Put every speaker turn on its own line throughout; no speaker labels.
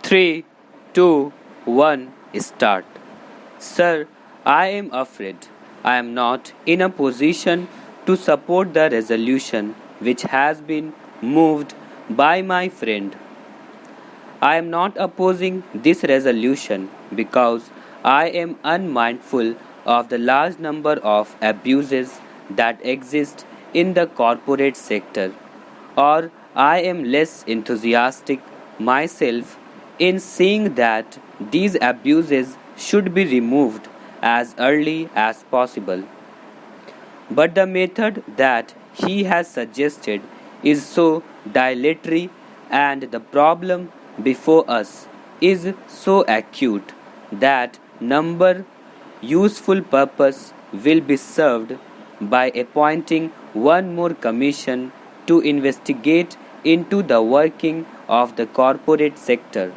3, 2, 1, start. Sir, I am afraid I am not in a position to support the resolution which has been moved by my friend. I am not opposing this resolution because I am unmindful of the large number of abuses that exist in the corporate sector, or I am less enthusiastic myself in seeing that these abuses should be removed as early as possible. But the method that he has suggested is so dilatory and the problem before us is so acute that number useful purpose will be served by appointing one more commission to investigate into the working of the corporate sector.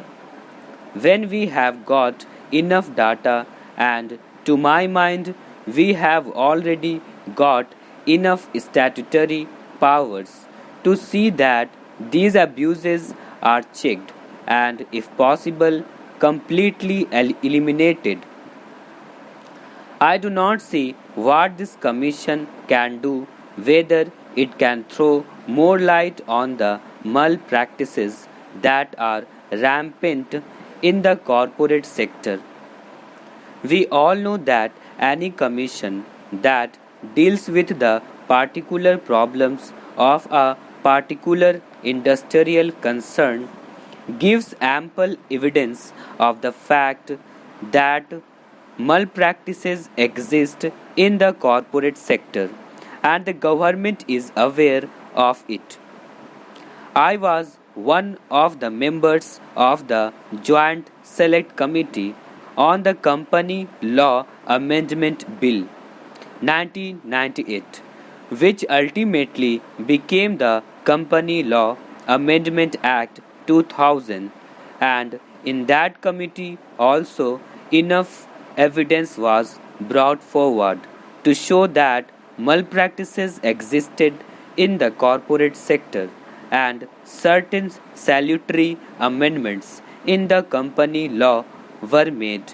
When we have got enough data, and to my mind, we have already got enough statutory powers to see that these abuses are checked and, if possible, completely eliminated. I do not see what this commission can do, whether it can throw more light on the malpractices that are rampant in the corporate sector. We all know that any commission that deals with the particular problems of a particular industrial concern gives ample evidence of the fact that malpractices exist in the corporate sector and the government is aware of it. I was one of the members of the Joint Select Committee on the Company Law Amendment Bill 1998, which ultimately became the Company Law Amendment Act 2000, and in that committee also enough evidence was brought forward to show that malpractices existed in the corporate sector and certain salutary amendments in the company law were made.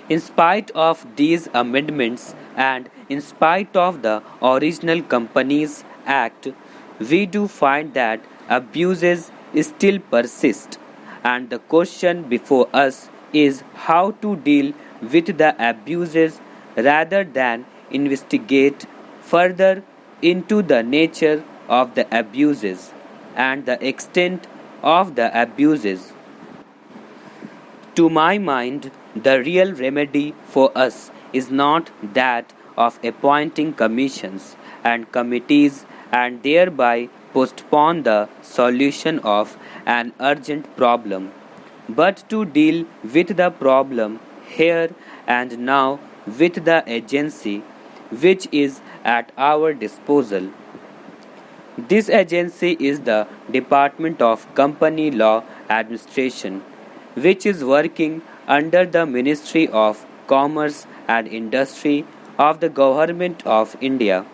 In spite of these amendments and in spite of the original Companies Act, we do find that abuses still persist, and the question before us is how to deal with the abuses rather than investigate further into the nature of the abuses and the extent of the abuses. To my mind, the real remedy for us is not that of appointing commissions and committees and thereby postpone the solution of an urgent problem, but to deal with the problem here and now with the agency which is at our disposal. This agency is the Department of Company Law Administration, which is working under the Ministry of Commerce and Industry of the Government of India.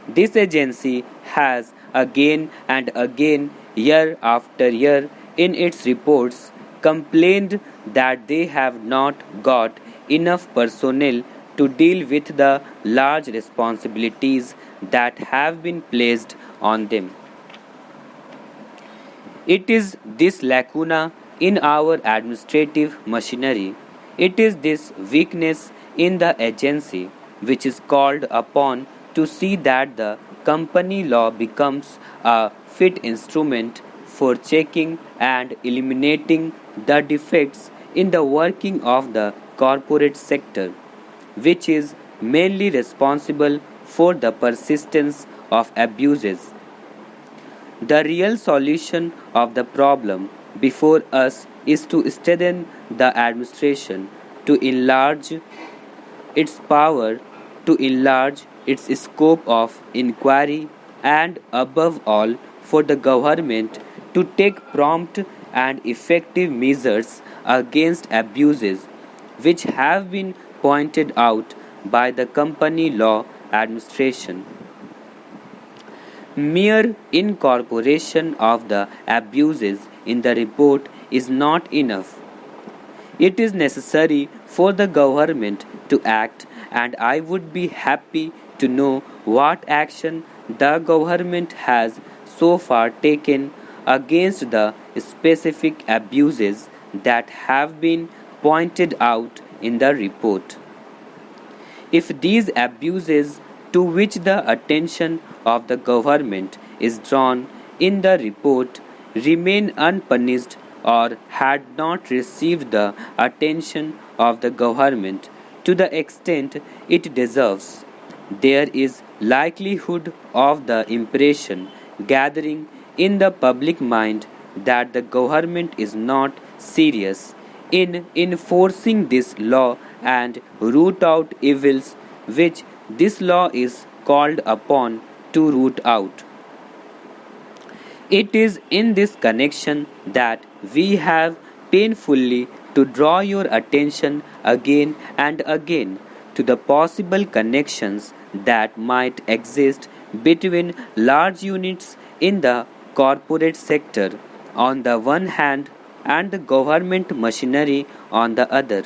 This agency has again and again, year after year, in its reports complained that they have not got enough personnel to deal with the large responsibilities that have been placed on them. It is this lacuna in our administrative machinery, it is this weakness in the agency which is called upon to see that the company law becomes a fit instrument for checking and eliminating the defects in the working of the corporate sector, which is mainly responsible for the persistence of abuses. The real solution of the problem before us is to strengthen the administration, to enlarge its power, to enlarge its scope of inquiry, and above all, for the government to take prompt and effective measures against abuses which have been pointed out by the company law administration. Mere incorporation of the abuses in the report is not enough. It is necessary for the government to act, and I would be happy to know what action the government has so far taken against the specific abuses that have been pointed out in the report. If these abuses to which the attention of the government is drawn in the report remain unpunished or had not received the attention of the government to the extent it deserves, there is likelihood of the impression gathering in the public mind that the government is not serious in enforcing this law and root out evils which this law is called upon to root out. It is in this connection that we have painfully to draw your attention again and again to the possible connections that might exist between large units in the corporate sector on the one hand and the government machinery on the other.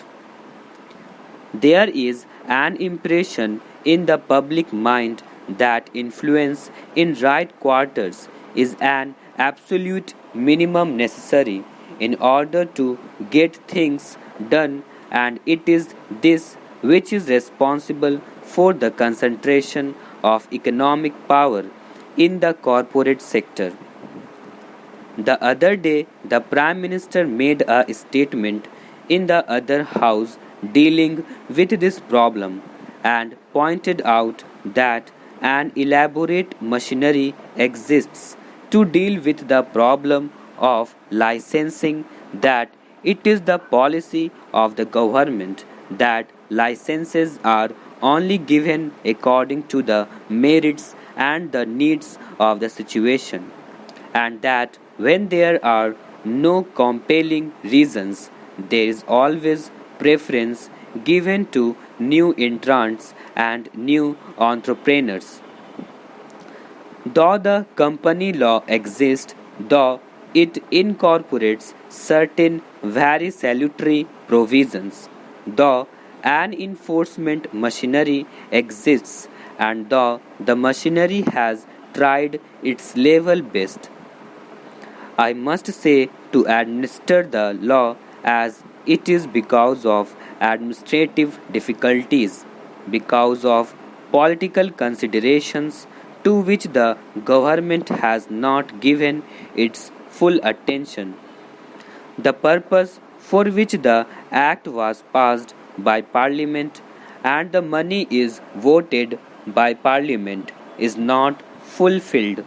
There is an impression in the public mind that influence in right quarters is an absolute minimum necessary in order to get things done, and it is this which is responsible for the concentration of economic power in the corporate sector. The other day, the Prime Minister made a statement in the other house dealing with this problem and pointed out that an elaborate machinery exists to deal with the problem of licensing, that it is the policy of the government that licenses are only given according to the merits and the needs of the situation, and that when there are no compelling reasons, there is always preference given to new entrants and new entrepreneurs. Though the company law exists, though it incorporates certain very salutary provisions, though an enforcement machinery exists, and though the machinery has tried its level best, I must say to administer the law as it is because of administrative difficulties, because of political considerations to which the government has not given its full attention. The purpose for which the act was passed by Parliament and the money is voted by Parliament is not fulfilled.